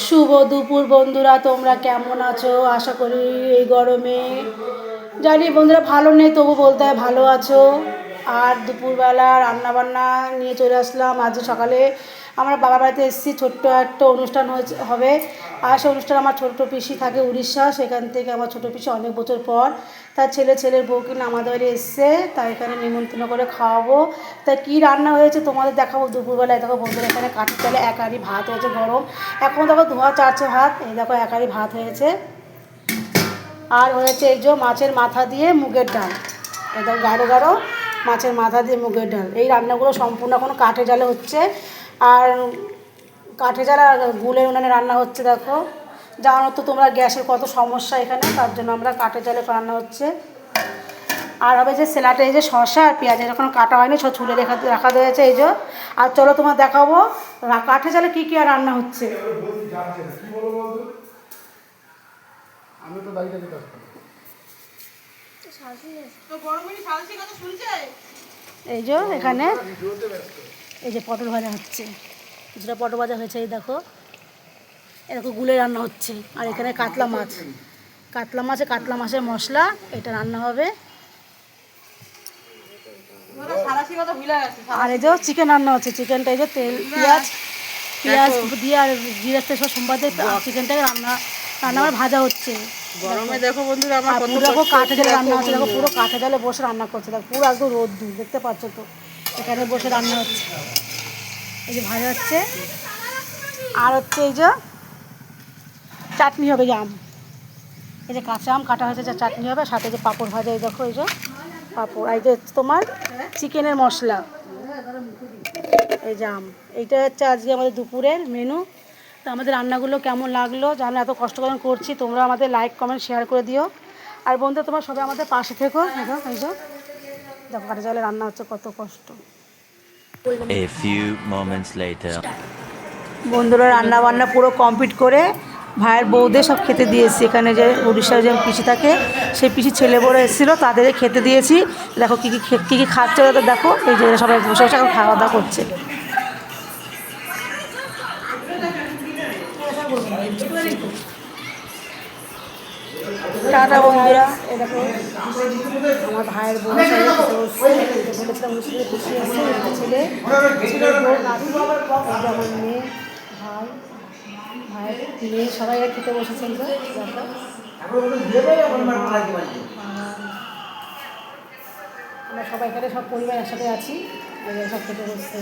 শুভ দুপুর বন্ধুরা, তোমরা কেমন আছো? আশা করি এই গরমে, জানি বন্ধুরা ভালো নেই, তবু বলতে হয় ভালো আছো। আর দুপুরবেলা রান্নাবান্না নিয়ে চলে আসলাম। আজ সকালে আমরা বাবার বাড়িতে এসেছি, ছোট্ট একটা অনুষ্ঠান হবে। আর সেই অনুষ্ঠান আমার ছোট্ট পিসি থাকে উড়িষ্যা, সেখান থেকে আমার ছোটো পিসি অনেক বছর পর তার ছেলের বউ কিনা আমাদের বাড়ি এসছে, তাই এখানে নিমন্ত্রণ করে খাওয়াবো। তা কী রান্না হয়েছে তোমাদের দেখাবো দুপুরবেলায়। দেখো বন্ধুরা, এখানে কাঠের চালে এক হাঁড়ি ভাত হয়েছে গরম, এখন দেখো ধোয়া চারছে ভাত। এই দেখো এক হাঁড়ি ভাত হয়েছে। আর হয়েছে এই যে মাছের মাথা দিয়ে মুগের ডাল, একদম গাঢ় গাঢ় মাছের মাথা দিয়ে মুগের ডাল। এই রান্নাগুলো সম্পূর্ণ এখন কাঠে জালে হচ্ছে। আর কাঠে জালে আর গুলের উনানে রান্না হচ্ছে। দেখো জানো তো তোমরা গ্যাসের কত সমস্যা এখানে, তার জন্য আমরা কাঠে জালে রান্না হচ্ছে। আর হবে যে স্যালাডে এই যে শসা আর পেঁয়াজ এরকম কাটা হয়নি, সব ছুলে রাখা হয়েছে এই যে। আর চলো তোমার দেখাবো কাঠে জালে কী কী আর রান্না হচ্ছে। এই যে এখানে এই যে পটল ভাজা হচ্ছে, কিছুটা পটল ভাজা হয়েছে। এই দেখো এরকম গুলে রান্না হচ্ছে। আর এখানে কাতলা মাছের মশলা, এটা রান্না হবে। আর এই যে চিকেন রান্না হচ্ছে। চিকেনটা এই যে তেল পেঁয়াজ দিয়ে আর জিরার তেল সব সোমবার দিয়ে চিকেনটাকে রান্না আমার ভাজা হচ্ছে গরমে। দেখো বন্ধুরা আমার পুরো কাঠে জালে রান্না হচ্ছে। দেখো পুরো কাঠে জালে বসে রান্না করছে। দেখো পুরো একদম রোদ্দুর, দেখতে পাচ্ছ তো, এখানে বসে রান্না হচ্ছে। এই যে ভাজা হচ্ছে। আর হচ্ছে এই যে চাটনি হবে, আম, এই যে কাঁচা আম কাটা হয়েছে, চাটনি হবে। সাথে যে পাঁপড় ভাজা, এই দেখো এই যে পাঁপড়। এই যে তোমার চিকেনের মশলা, এই যে আম। এইটা হচ্ছে আজকে আমাদের দুপুরের মেনু। তো আমাদের রান্নাগুলো কেমন লাগলো জানো, এত কষ্ট করে করছি, তোমরা আমাদের লাইক কমেন্ট শেয়ার করে দিও। আর বন্ধু তোমরা সবাই আমাদের পাশে থেকো। এই যে দেখো কাঠে জালে রান্না হচ্ছে, কত কষ্ট। A few moments later. বন্ধুরা রান্না বান্না পুরো কমপ্লিট করে ভাইয়ের বউদের সব খেতে দিয়েছি। এখানে যে উড়িষ্যার যে পিসি থাকে, সেই পিসির ছেলে বড় এসেছিলো, তাদেরকে খেতে দিয়েছি। দেখো কী কী খাচ্ছে ওদের, দেখো এই যে সবাই বসে বসে এখন খাওয়া দাওয়া করছে। টাটা বন্ধুরা, এ দেখো আমার ভাইয়ের বউ বলেছিলাম খুশি আছে ছেলের বউ নাতি, আমার মেয়ে ভাইয়ের মেয়ে সবাই খেতে বসেছেন। আমরা সবাই এখানে সব পরিবার একসাথে আছি, সব খেতে বসছে।